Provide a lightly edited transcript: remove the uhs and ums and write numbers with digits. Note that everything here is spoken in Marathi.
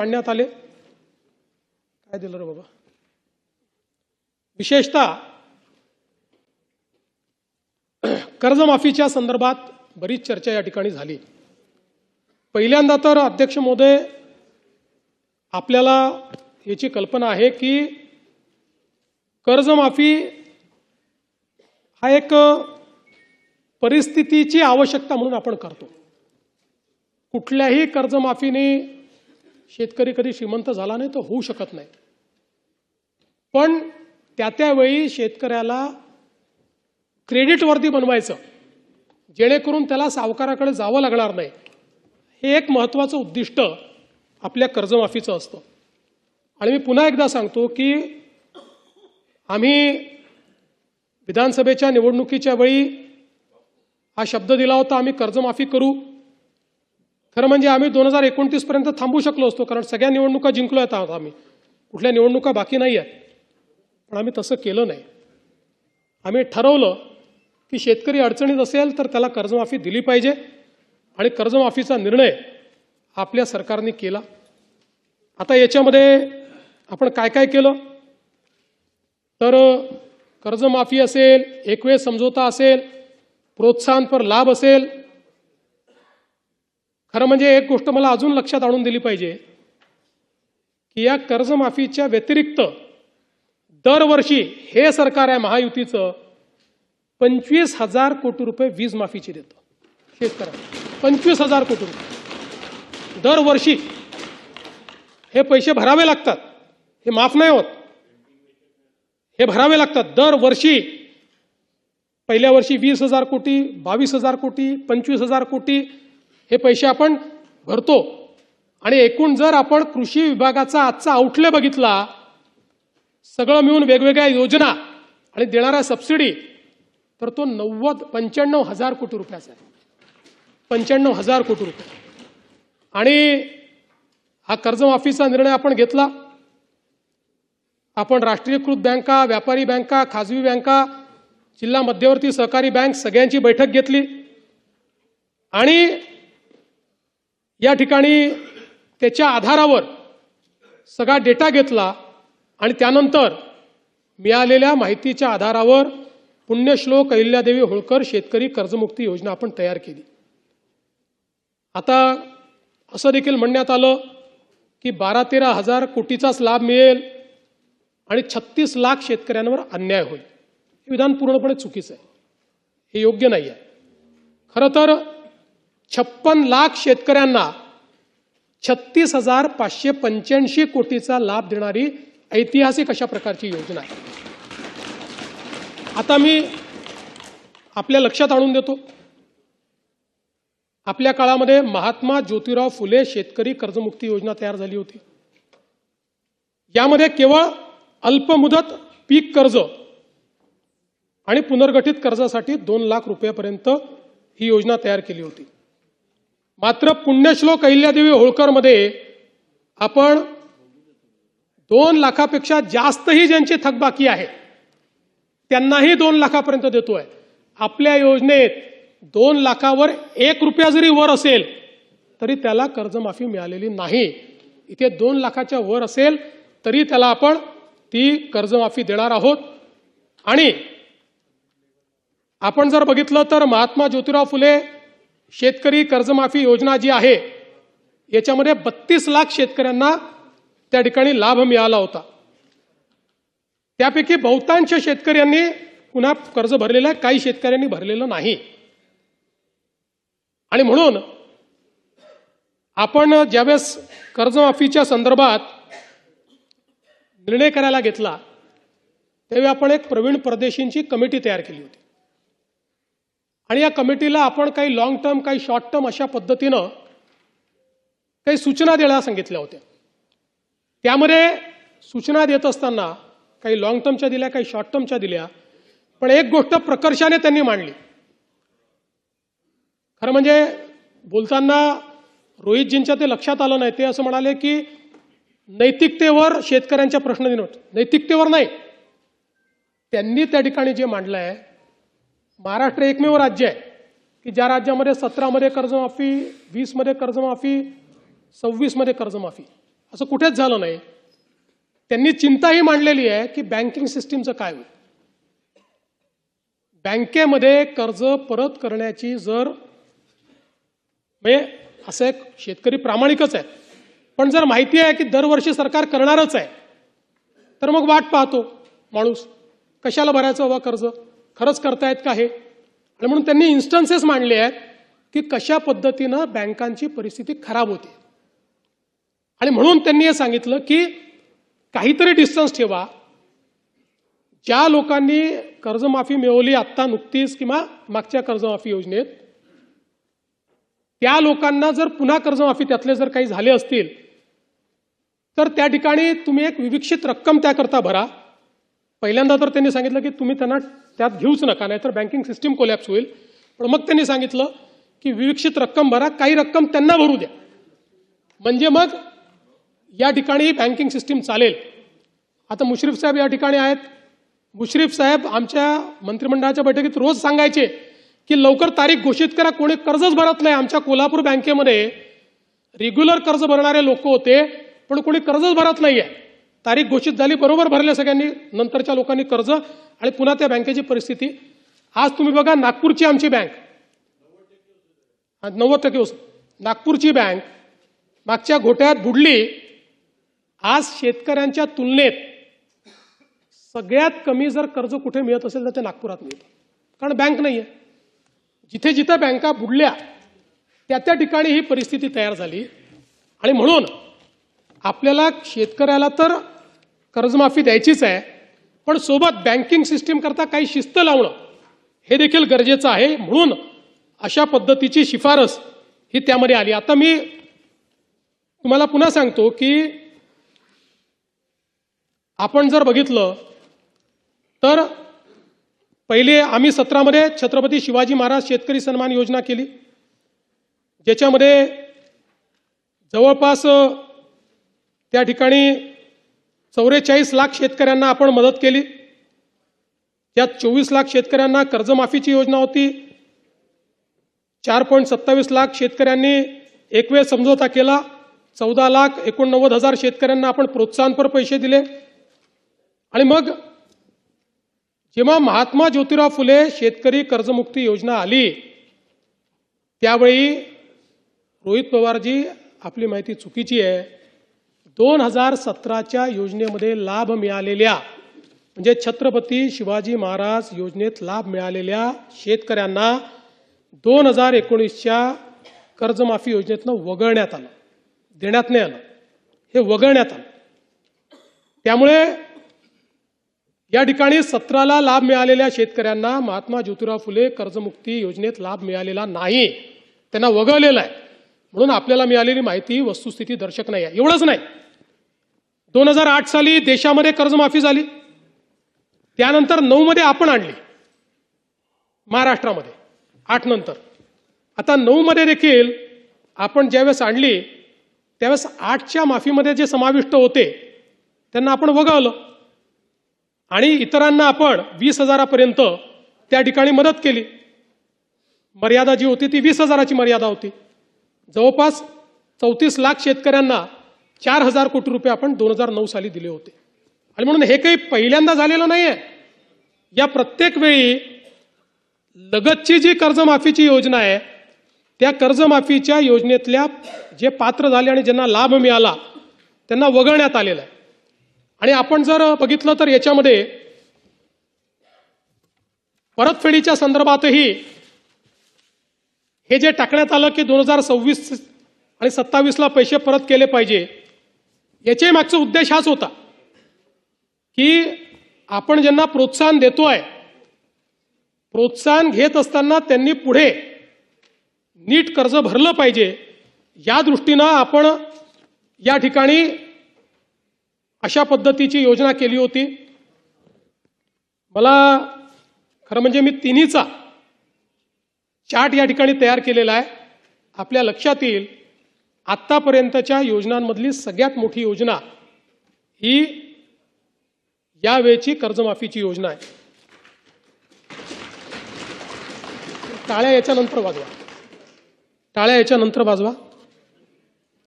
मांडण्यात आले। काय दिलं रे बाबा? विशेषतः कर्जमाफीच्या संदर्भात बरीच चर्चा या ठिकाणी झाली। पहिल्यांदा तर अध्यक्ष महोदय, आपल्याला याची कल्पना आहे की कर्जमाफी हा एक परिस्थितीची आवश्यकता म्हणून आपण करतो। कुठल्याही कर्जमाफीने शेतकरी कधी श्रीमंत झाला नाही तर होऊ शकत नाही, पण त्यावेळी शेतकऱ्याला क्रेडिटवर्दी बनवायचं जेणेकरून त्याला सावकाराकडे जावं लागणार नाही, हे एक महत्त्वाचं उद्दिष्ट आपल्या कर्जमाफीचं असतं। आणि मी पुन्हा एकदा सांगतो की आम्ही विधानसभेच्या निवडणुकीच्या वेळी हा शब्द दिला होता, आम्ही कर्जमाफी करू। खरं म्हणजे आम्ही 2029 पर्यंत थांबू शकलो असतो, कारण सगळ्या निवडणुका जिंकलो आहेत आम्ही, कुठल्या निवडणुका बाकी नाही आहेत, पण आम्ही तसं केलं नाही। आम्ही ठरवलं की शेतकरी अडचणीत असेल तर त्याला कर्जमाफी दिली पाहिजे, आणि कर्जमाफीचा निर्णय आपल्या सरकारने केला। आता याच्यामध्ये आपण काय काय केलं तर कर्जमाफी असेल, एकवेळ समझोता असेल, प्रोत्साहनपर लाभ असेल। खरं म्हणजे एक गोष्ट मला अजून लक्षात आणून दिली पाहिजे की या कर्जमाफीच्या व्यतिरिक्त दरवर्षी हे सरकार आहे महायुतीचं 25,000 कोटी रुपये वीज माफीची देतं शेतकऱ्यांना। 25,000 कोटी रुपये दरवर्षी हे पैसे भरावे लागतात, हे माफ नाही होत, हे भरावे लागतात दरवर्षी। पहिल्या वर्षी 20,000 कोटी, 22,000 कोटी, 25,000 कोटी हे पैसे आपण भरतो। आणि एकूण जर आपण कृषी विभागाचा आजचा आउटले बघितला, सगळं मिळून वेगवेगळ्या योजना आणि देणाऱ्या सबसिडी, तर तो 95,000 कोटी रुपयाचा आहे। 95,000 कोटी रुपये। आणि हा कर्जमाफीचा निर्णय आपण घेतला। आपण राष्ट्रीयकृत बँका, व्यापारी बँका, खाजगी बँका, जिल्हा मध्यवर्ती सहकारी बँक सगळ्यांची बैठक घेतली आणि या ठिकाणी त्याच्या आधारावर सगळा डेटा घेतला आणि त्यानंतर मिळालेल्या माहितीच्या आधारावर पुण्यश्लोक अहिल्यादेवी होळकर शेतकरी कर्जमुक्ती योजना आपण तयार केली। आता असं देखील म्हणण्यात आलं की 12-13 हजार कोटीचाच लाभ मिळेल आणि 36 लाख शेतकऱ्यांवर अन्याय होईल। हे विधान पूर्णपणे चुकीचं आहे, हे योग्य नाही आहे। खरं तर 56 लाख शेतकऱ्यांना 36,585 कोटीचा लाभ देणारी ऐतिहासिक अशा प्रकारची योजना आहे। आता मी आपल्या लक्षात आणून देतो, आपल्या काळामध्ये महात्मा ज्योतिराव फुले शेतकरी कर्जमुक्ती योजना तयार झाली होती। यामध्ये केवळ अल्पमुदत पीक कर्ज आणि पुनर्गठित कर्जासाठी 2 लाख रुपयापर्यंत ही योजना तयार केली होती। मात्र पुण्यश्लोक अहिल्यादेवी होळकर मध्ये आपण 2 लाखापेक्षा जास्तही ज्यांची थकबाकी आहे त्यांनाही 2 लाखापर्यंत देतोय। आपल्या योजनेत 2 लाखावर 1 रुपया जरी वर असेल तरी त्याला कर्जमाफी मिळालेली नाही। इथे 2 लाखाच्या वर असेल तरी त्याला आपण ती कर्जमाफी देणार आहोत। आणि आपण जर बघितलं तर महात्मा ज्योतिराव फुले शेतकरी कर्जमाफी योजना जी आहे याच्यामध्ये 32 लाख शेतकऱ्यांना त्या ठिकाणी लाभ मिळाला होता। त्यापैकी बहुतांश शेतकऱ्यांनी पुन्हा कर्ज भरलेलं आहे, काही शेतकऱ्यांनी भरलेलं नाही। आणि म्हणून आपण ज्यावेळेस कर्जमाफीच्या संदर्भात निर्णय करायला घेतला त्यावेळी आपण एक प्रवीण परदेशींची कमिटी तयार केली होती आणि या कमिटीला आपण काही लॉंग टर्म, काही शॉर्ट टर्म अशा पद्धतीनं काही सूचना द्यायला सांगितल्या होत्या। त्यामध्ये सूचना देत असताना काही लॉंग टर्मच्या दिल्या, काही शॉर्ट टर्मच्या दिल्या, पण एक गोष्ट प्रकर्षाने त्यांनी मांडली। खरं म्हणजे बोलताना रोहितजींच्या ते लक्षात आलं नाही, ते असं म्हणाले की नैतिकतेवर शेतकऱ्यांच्या प्रश्न देणं, नैतिकतेवर नाही, त्यांनी त्या ठिकाणी जे मांडलं आहे, महाराष्ट्र एकमेव राज्य आहे की ज्या राज्यामध्ये 17 मध्ये कर्जमाफी, 20 मध्ये कर्जमाफी, 26 मध्ये कर्जमाफी, असं कुठेच झालं नाही. त्यांनी चिंताही मांडलेली आहे की बँकिंग सिस्टीमचं काय होईल. बँकेमध्ये कर्ज परत करण्याची जर म्हणजे असं एक शेतकरी प्रामाणिकच आहे, पण जर माहिती आहे की दरवर्षी सरकार करणारच आहे, तर मग वाट पाहतो माणूस, कशाला भरायचं बाबा कर्ज, खरंच करतायत का हे. आणि म्हणून त्यांनी इन्स्टन्सेस मांडले आहेत की कशा पद्धतीनं बँकांची परिस्थिती खराब होते. आणि म्हणून त्यांनी हे सांगितलं की काहीतरी डिस्टन्स ठेवा. ज्या लोकांनी कर्जमाफी मिळवली आत्ता नुकतीच किंवा मागच्या कर्जमाफी योजनेत, त्या लोकांना जर पुन्हा कर्जमाफी त्यातले जर काही झाले असतील तर त्या ठिकाणी तुम्ही एक विविक्षित रक्कम त्याकरता भरा. पहिल्यांदा तर त्यांनी सांगितलं की तुम्ही त्यांना त्यात घेऊच नका, नाहीतर बँकिंग सिस्टीम कोलॅप्स होईल. पण मग त्यांनी सांगितलं की विविक्षित रक्कम भरा, काही रक्कम त्यांना भरू द्या, म्हणजे मग या ठिकाणी बँकिंग सिस्टीम चालेल. आता मुश्रीफ साहेब या ठिकाणी आहेत. मुश्रीफ साहेब आमच्या मंत्रिमंडळाच्या बैठकीत रोज सांगायचे की लवकर तारीख घोषित करा, कोणी कर्जच भरत नाही. आमच्या कोल्हापूर बँकेमध्ये रेग्युलर कर्ज भरणारे लोक होते, पण कोणी कर्जच भरत नाहीये. तारीख घोषित झाली, बरोबर भरले सगळ्यांनी, नंतरच्या लोकांनी कर्ज, आणि पुन्हा त्या बँकेची परिस्थिती. आज तुम्ही बघा नागपूरची आमची बँक 90% नागपूरची बँक मागच्या घोट्यात बुडली. आज शेतकऱ्यांच्या तुलनेत सगळ्यात कमी जर कर्ज कुठे मिळत असेल तर ते नागपुरात मिळतं, कारण बँक नाहीये. जिथे जिथे बँका बुडल्या त्या ठिकाणी ही परिस्थिती तयार झाली. आणि म्हणून आपल्याला शेतकऱ्याला तर कर्जमाफी द्यायचीच आहे, पण सोबत बँकिंग सिस्टीम करता काही शिस्त लावणं हे देखील गरजेचं आहे. म्हणून अशा पद्धतीची शिफारस ही त्यामध्ये आली. आता मी तुम्हाला पुन्हा सांगतो की आपण जर बघितलं तर पहिले आम्ही 17 मध्ये छत्रपती शिवाजी महाराज शेतकरी सन्मान योजना केली, ज्याच्यामध्ये जवळपास त्या ठिकाणी 44 लाख शेतकऱ्यांना आपण मदत केली. त्यात 24 लाख शेतकऱ्यांना कर्जमाफीची योजना होती. 4.27 लाख शेतकऱ्यांनी एकवेळ समझोता केला. 14,89,000 शेतकऱ्यांना आपण प्रोत्साहनपर पैसे दिले. आणि मग जेव्हा महात्मा ज्योतिराव फुले शेतकरी कर्जमुक्ती योजना आली, त्यावेळी रोहित पवारजी, आपली माहिती चुकीची आहे, 2017च्या योजनेमध्ये लाभ मिळालेल्या, म्हणजे छत्रपती शिवाजी महाराज योजनेत लाभ मिळालेल्या शेतकऱ्यांना 2019च्या कर्जमाफी योजनेतनं वगळण्यात आलं, देण्यात नाही आलं, हे वगळण्यात आलं. त्यामुळे या ठिकाणी 17ला लाभ मिळालेल्या शेतकऱ्यांना महात्मा ज्योतिराव फुले कर्जमुक्ती योजनेत लाभ मिळालेला नाही, त्यांना वगळलेला आहे. म्हणून आपल्याला मिळालेली माहिती वस्तुस्थिती दर्शक नाही आहे. एवढंच नाही, 2008 साली देशामध्ये कर्जमाफी झाली, त्यानंतर 9 मध्ये आपण आणली महाराष्ट्रामध्ये, 8 नंतर. आता 9 मध्ये देखील आपण ज्यावेळेस आणली त्यावेळेस 8च्या माफीमध्ये जे समाविष्ट होते त्यांना आपण वगळलं आणि इतरांना आपण 20,000पर्यंत त्या ठिकाणी मदत केली. मर्यादा जी होती ती 20,000ची मर्यादा होती. जवळपास 34 लाख शेतकऱ्यांना 4,000 कोटी रुपये आपण 2009 साली दिले होते. आणि म्हणून हे काही पहिल्यांदा झालेलं नाहीये. या प्रत्येक वेळी लगतची जी कर्जमाफीची योजना आहे त्या कर्जमाफीच्या योजनेतल्या जे पात्र झाले आणि ज्यांना लाभ मिळाला त्यांना वगळण्यात आलेलं आहे. आणि आपण जर बघितलं तर याच्यामध्ये परतफेडीच्या संदर्भातही हे जे टाकण्यात आलं की 2026 आणि 27ला पैसे परत केले पाहिजे, याच्या मागचा उद्देश हाच होता की आपण ज्यांना प्रोत्साहन देतोय, प्रोत्साहन घेत असताना त्यांनी पुढे नीट कर्ज भरलं पाहिजे, या दृष्टीनं आपण या ठिकाणी अशा पद्धतीची योजना केली होती. मला खरं म्हणजे मी तिन्हीचा चार्ट या ठिकाणी तयार केलेला आहे. आपल्या लक्षात येईल आत्तापर्यंतच्या योजनांमधली सगळ्यात मोठी योजना ही यावेळची कर्जमाफीची योजना आहे. टाळ्या याच्यानंतर वाजवा, टाळ्या याच्यानंतर वाजवा.